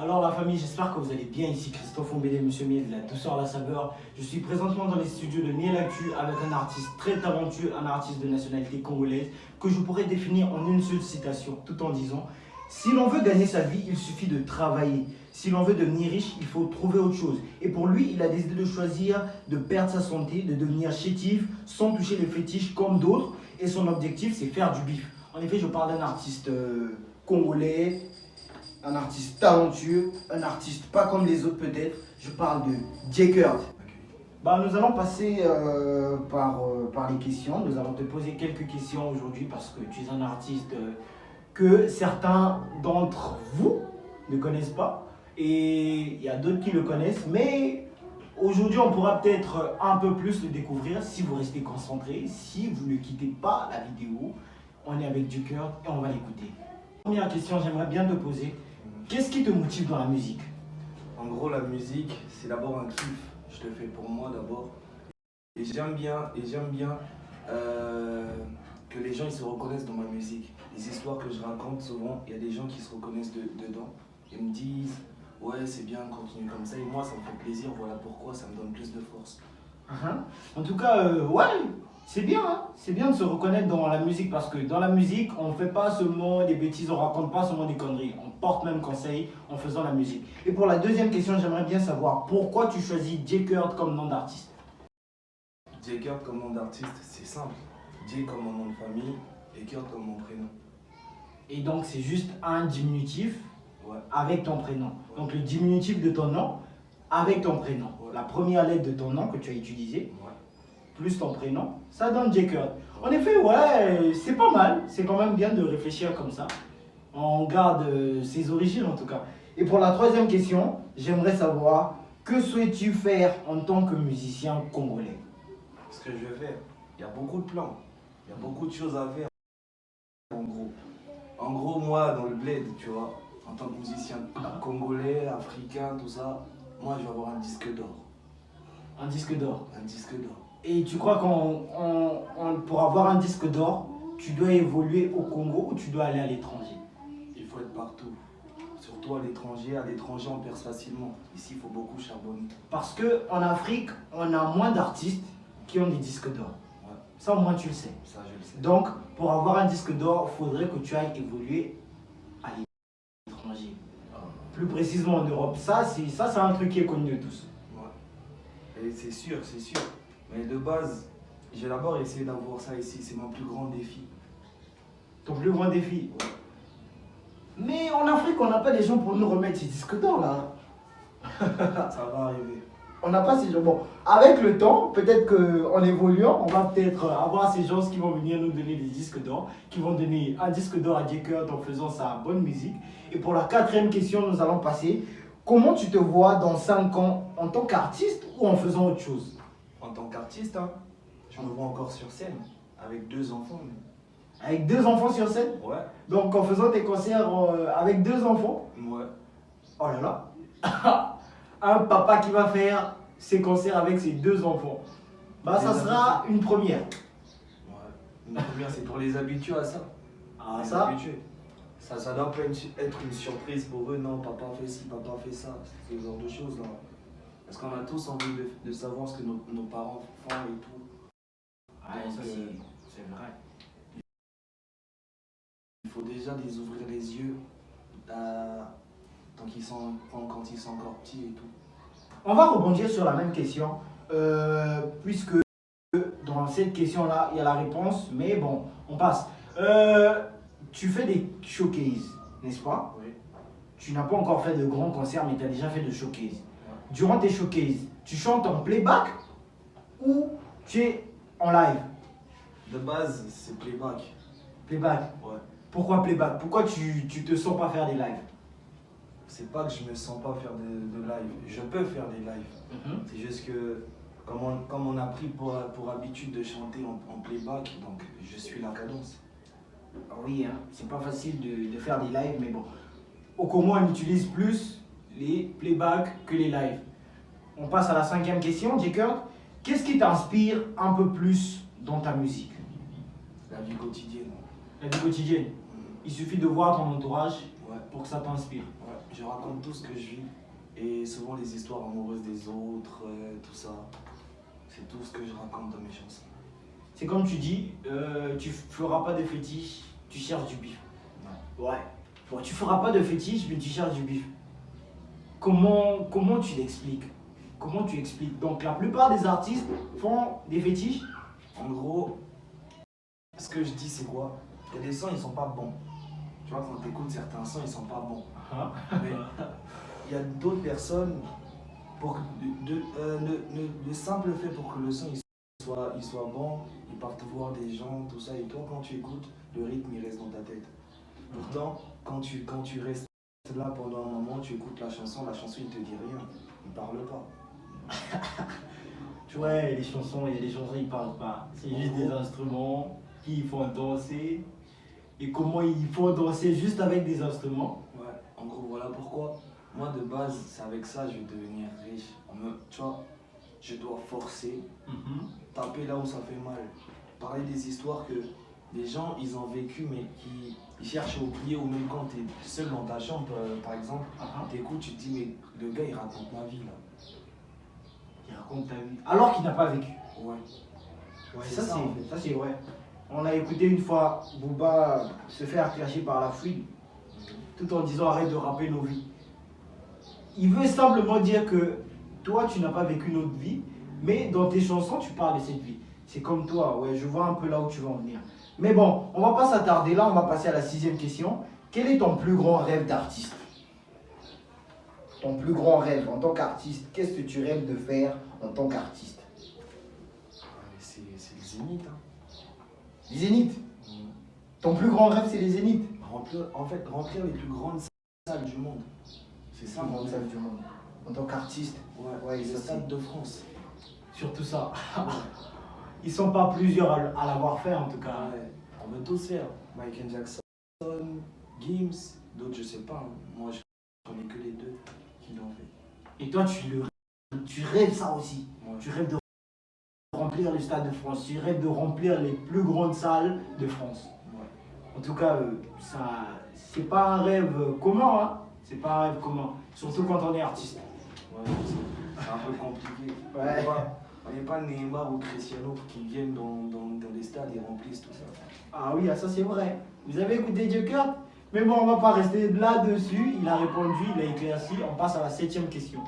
Alors la famille, j'espère que vous allez bien. Ici Christophe Ombélé, Monsieur Miel de la douceur à la saveur. Je suis présentement dans les studios de Miel Actu avec un artiste très talentueux, un artiste de nationalité congolaise que je pourrais définir en une seule citation, tout en disant: si l'on veut gagner sa vie, il suffit de travailler. Si l'on veut devenir riche, il faut trouver autre chose. Et pour lui, il a décidé de choisir de perdre sa santé, de devenir chétif, sans toucher les fétiches comme d'autres. Et son objectif, c'est faire du bif. En effet, je parle d'un artiste congolais, un artiste talentueux, un artiste pas comme les autres peut-être. Je parle de J-Kurt. Nous allons passer par les questions. Nous allons te poser quelques questions aujourd'hui parce que tu es un artiste que certains d'entre vous ne connaissent pas. Et il y a d'autres qui le connaissent. Mais aujourd'hui, on pourra peut-être un peu plus le découvrir si vous restez concentré, si vous ne quittez pas la vidéo. On est avec J-Kurt et on va l'écouter. Première question, j'aimerais bien te poser. Qu'est-ce qui te motive dans la musique? En gros, la musique, c'est d'abord un kiff. Je le fais pour moi d'abord. Et j'aime bien que les gens ils se reconnaissent dans ma musique. Les histoires que je raconte, souvent, il y a des gens qui se reconnaissent dedans. Ils me disent, ouais, c'est bien, continue comme ça. Et moi, ça me fait plaisir. Voilà pourquoi ça me donne plus de force. En tout cas, ouais, c'est bien, hein. C'est bien de se reconnaître dans la musique parce que dans la musique, on ne fait pas seulement des bêtises, on ne raconte pas seulement des conneries. On porte même conseil en faisant la musique. Et pour la deuxième question, j'aimerais bien savoir pourquoi tu choisis J-Kurt comme nom d'artiste. J-Kurt comme nom d'artiste, c'est simple. J comme mon nom de famille et Kurt comme mon prénom. Et donc, c'est juste un diminutif avec ton prénom. Ouais. Donc, le diminutif de ton nom avec ton prénom. Ouais. La première lettre de ton nom que tu as utilisée, Ouais. plus ton prénom, ça donne J-Kurt. En effet, ouais, c'est pas mal. C'est quand même bien de réfléchir comme ça. On garde ses origines en tout cas. Et pour la troisième question, j'aimerais savoir que souhaites-tu faire en tant que musicien congolais? Ce que je vais faire, il y a beaucoup de plans. Il y a beaucoup de choses à faire. En gros, moi, dans le bled, tu vois, en tant que musicien congolais, africain, tout ça, moi, je vais avoir un disque d'or. Un disque d'or. Un disque d'or. Et tu crois pour avoir un disque d'or, tu dois évoluer au Congo ou tu dois aller à l'étranger? Il faut être partout. Surtout à l'étranger on perce facilement. Ici, il faut beaucoup charbonner. Parce qu'en Afrique, on a moins d'artistes qui ont des disques d'or. Ouais. Ça, au moins, tu le sais. Ça, je le sais. Donc, pour avoir un disque d'or, il faudrait que tu ailles évoluer à l'étranger. Plus précisément en Europe. Ça, c'est un truc qui est connu de tous. Ouais. Et c'est sûr, c'est sûr. Mais de base, j'ai d'abord essayé d'avoir ça ici. C'est mon plus grand défi. Ton plus grand défi. Ouais. Mais en Afrique, on n'a pas des gens pour nous remettre ces disques d'or là. Ça va arriver. On n'a pas ces gens. Bon, avec le temps, peut-être qu'en évoluant, on va peut-être avoir ces gens qui vont venir nous donner des disques d'or, qui vont donner un disque d'or à J-Kurt en faisant sa bonne musique. Et pour la quatrième question, nous allons passer. Comment tu te vois dans 5 ans en tant qu'artiste ou en faisant autre chose? En tant qu'artiste, hein, je me vois encore sur scène avec 2 enfants. Avec 2 enfants sur scène? Ouais. Donc en faisant tes concerts avec 2 enfants? Ouais. Oh là là. Un papa qui va faire ses concerts avec ses 2 enfants. Ça sera une première. Ouais. Une première, c'est pour les habitués à ça. Ah, Les ça? habitués. Ça doit pas être une surprise pour eux. Non, papa fait ci, papa fait ça. Ce genre de choses là. Parce qu'on a tous envie de savoir ce que nos parents font et tout. Ouais, ça c'est vrai. Il faut déjà les ouvrir les yeux quand ils sont encore petits et tout. On va rebondir sur la même question, puisque dans cette question-là, il y a la réponse, mais bon, on passe. Tu fais des showcases, n'est-ce pas? Oui. Tu n'as pas encore fait de grands concerts, mais tu as déjà fait de showcases. Ouais. Durant tes showcases, tu chantes en playback ou tu es en live? De base, c'est playback. Playback. Ouais. Pourquoi playback? Pourquoi tu te sens pas faire des lives? C'est pas que je me sens pas faire de live. Je peux faire des lives. C'est juste que comme on a pris pour habitude de chanter en playback, donc je suis la cadence. Oui, hein, c'est pas facile de faire des lives, mais bon. Au Congo, on utilise plus les playbacks que les lives. On passe à la 5e question, J-Kurt. Qu'est-ce qui t'inspire un peu plus dans ta musique? La vie quotidienne. La vie quotidienne. Il suffit de voir ton entourage Ouais. pour que ça t'inspire. Ouais. je raconte tout ce que je vis. Et souvent les histoires amoureuses des autres, tout ça. C'est tout ce que je raconte dans mes chansons. C'est comme tu dis, tu feras pas de fétiche, tu cherches du bif. Ouais. Bon, tu feras pas de fétiche, mais tu cherches du bif. Comment tu l'expliques? Comment tu expliques? Donc la plupart des artistes font des fétiches. En gros, ce que je dis c'est quoi? Il y a des sons, ils sont pas bons. Tu vois, quand tu écoutes certains sons, ils sont pas bons. Mais il y a d'autres personnes, pour que le simple fait pour que le son il soit bon, ils partent voir des gens, tout ça, et toi quand tu écoutes, le rythme il reste dans ta tête. Pourtant, quand tu restes là pendant un moment, tu écoutes la chanson il te dit rien, il parle pas. Tu vois, les chansons, ils parlent pas. C'est juste des instruments qui font danser. Et comment ils font danser juste avec des instruments. Ouais, en gros, voilà pourquoi. Moi, de base, c'est avec ça que je vais devenir riche. Tu vois, je dois forcer, taper là où ça fait mal. Parler des histoires que les gens, ils ont vécu, mais qui ils cherchent à oublier, ou même quand tu es seul dans ta chambre, par exemple, t'écoutes, tu te dis, mais le gars, il raconte ma vie, là. Il raconte ta vie. Alors qu'il n'a pas vécu. Ouais. Ça, c'est vrai. On a écouté une fois Booba se faire clasher par la fouine, tout en disant arrête de rapper nos vies. Il veut simplement dire que toi, tu n'as pas vécu notre vie, mais dans tes chansons, tu parles de cette vie. C'est comme toi, ouais, je vois un peu là où tu veux en venir. Mais bon, on va pas s'attarder là, on va passer à la 6e question. Quel est ton plus grand rêve d'artiste? Ton plus grand rêve en tant qu'artiste, qu'est-ce que tu rêves de faire en tant qu'artiste? C'est le zénith, hein. Les Zéniths. Ton plus grand rêve, c'est les Zéniths. Remplir les plus grandes salles du monde. C'est ça mon rêve du monde. En tant qu'artiste. Ouais, les stades de France. Surtout ça. Ils sont pas plusieurs à l'avoir fait en tout cas. Ouais, on veut tous faire. Michael Jackson, Gims, d'autres je sais pas. Hein. Moi je connais que les deux qui l'ont fait. Et toi tu rêves ça aussi. Ouais. Tu rêves de remplir le stade de France. Tu rêves de remplir les plus grandes salles de France. Ouais. En tout cas, ça, c'est pas un rêve commun. Hein. C'est pas un rêve commun. Surtout quand on est artiste. Ouais, c'est un peu compliqué. Ouais. On n'est pas Neymar ou Cristiano qui viennent dans les stades et remplissent tout ça. Ah oui, ça c'est vrai. Vous avez écouté Joker? Mais bon, on va pas rester là-dessus. Il a répondu, il a éclairci. On passe à la 7e question.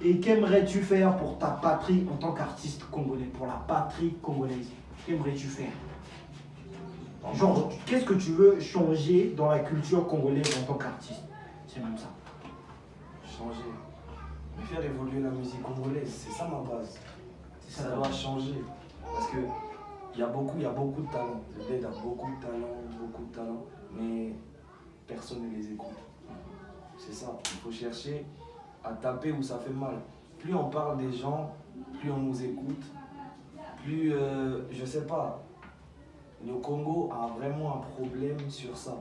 Et qu'aimerais-tu faire pour ta patrie en tant qu'artiste congolais? Pour la patrie congolaise, qu'aimerais-tu faire? Genre, qu'est-ce que tu veux changer dans la culture congolaise en tant qu'artiste? C'est même ça. Changer. Mais faire évoluer la musique congolaise, c'est ça ma base. Ça doit changer. Parce que il y a beaucoup de talents. Le bled a beaucoup de talents, mais personne ne les écoute. C'est ça. Il faut chercher à taper où ça fait mal. Plus on parle des gens, plus on nous écoute, plus, je sais pas, le Congo a vraiment un problème sur ça.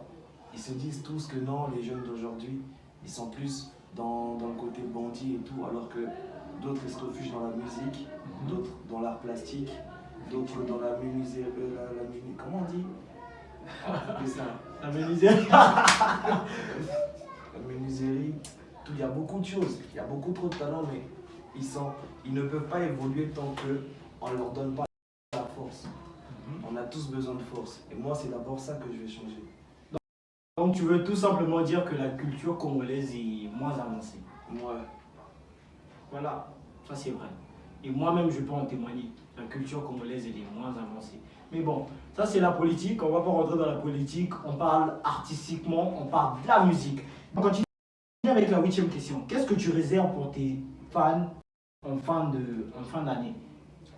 Ils se disent tous que non, les jeunes d'aujourd'hui, ils sont plus dans le côté bandit et tout, alors que d'autres se réfugient dans la musique, d'autres dans l'art plastique, d'autres dans la menuiserie, comment on dit? C'est ça. La menuiserie. La menuiserie, tout, il y a beaucoup de choses, il y a beaucoup trop de talents, mais ils ne peuvent pas évoluer tant qu'on ne leur donne pas la force. On a tous besoin de force, et moi c'est d'abord ça que je vais changer. Donc tu veux tout simplement dire que la culture congolaise est moins avancée. Ouais. Voilà, ça c'est vrai. Et moi-même je peux en témoigner. La culture congolaise elle est moins avancée. Mais bon, ça c'est la politique, on va pas rentrer dans la politique, on parle artistiquement, on parle de la musique. On continue avec la 8e question. Qu'est-ce que tu réserves pour tes fans en fin d'année?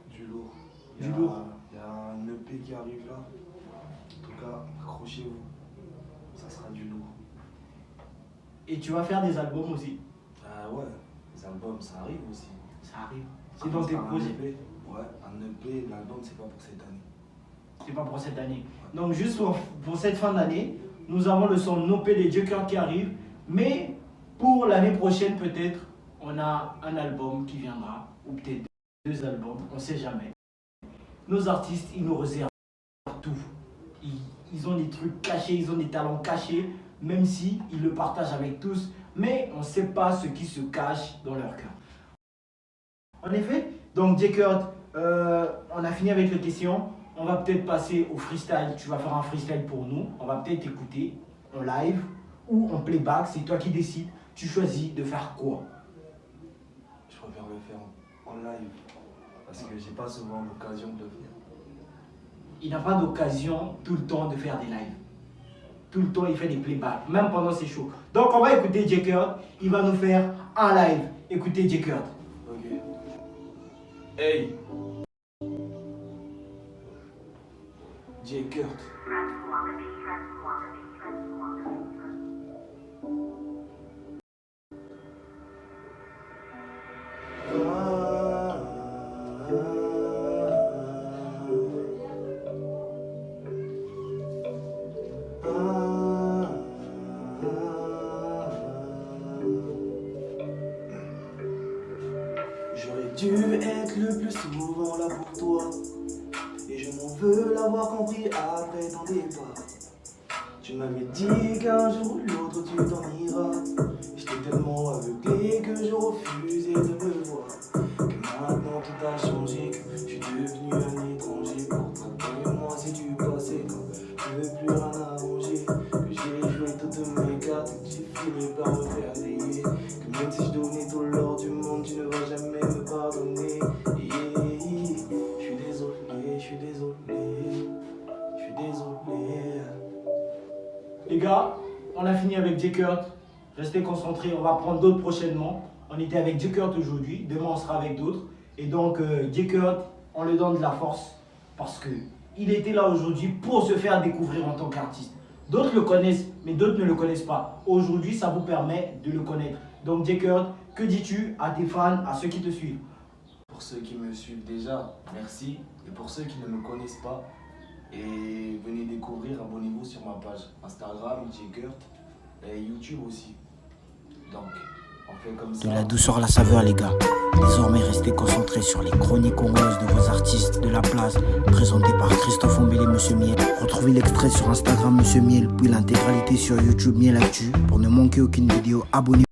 Du lourd. Du lourd. Il y a un EP qui arrive là. En tout cas, accrochez-vous. Ça sera du lourd. Et tu vas faire des albums aussi? Ouais, les albums ça arrive aussi. Ça arrive. C'est dans tes projets? Ouais, un EP, l'album c'est pas pour cette année. C'est pas pour cette année. Donc juste pour cette fin d'année, nous avons le son No P des Jokers qui arrive. Mais pour l'année prochaine peut-être, on a un album qui viendra. Ou peut-être 2 albums, on sait jamais. Nos artistes, ils nous réservent tout. Ils ont des trucs cachés, ils ont des talents cachés. Même si ils le partagent avec tous. mais on ne sait pas ce qui se cache dans leur cœur. En effet, donc J-Kurt, on a fini avec les questions. On va peut-être passer au freestyle. Tu vas faire un freestyle pour nous. On va peut-être écouter en live ou en playback. C'est toi qui décides. Tu choisis de faire quoi? Je préfère le faire en live parce que j'ai pas souvent l'occasion de le faire. Il n'a pas d'occasion tout le temps de faire des lives. Tout le temps, il fait des playbacks, même pendant ses shows. Donc, on va écouter J-Kurt. Il va nous faire un live. Écoutez J-Kurt. Ok. Hey! J-Kurt. J'aurais dû être le plus souvent là pour toi. Et je m'en veux l'avoir compris après ton départ. Tu m'avais dit qu'un jour ou l'autre tu t'en iras. J'étais tellement aveuglé que je refusais de me voir. Que maintenant tout a changé, que je suis devenu un étranger. Pour toi et moi si tu passais quand je veux plus rien arranger. Que j'ai joué toutes mes cartes et que j'ai fini par me faire griller. Que même si je donnais tout l'or du monde, tu ne vas jamais me pardonner. Je suis désolé, je suis désolé, je suis désolé. Les gars, on a fini avec J-Kurt. Restez concentrés, on va prendre d'autres prochainement. On était avec J-Kurt aujourd'hui, demain on sera avec d'autres. Et donc J-Kurt, on lui donne de la force parce qu'il était là aujourd'hui pour se faire découvrir en tant qu'artiste. D'autres le connaissent, mais d'autres ne le connaissent pas. Aujourd'hui, ça vous permet de le connaître. Donc J-Kurt, que dis-tu à tes fans, à ceux qui te suivent? Pour ceux qui me suivent déjà, merci. Et pour ceux qui ne me connaissent pas, et venez découvrir, abonnez-vous sur ma page Instagram, J-Kurt, et YouTube aussi. Donc, on fait comme ça. De la douceur à la saveur, les gars. Désormais, restez concentrés sur les chroniques congolaises de vos artistes de la place, présentés par Christophe Ombélé, Monsieur Miel. Retrouvez l'extrait sur Instagram, Monsieur Miel, puis l'intégralité sur YouTube, Miel Actu. Pour ne manquer aucune vidéo, abonnez-vous.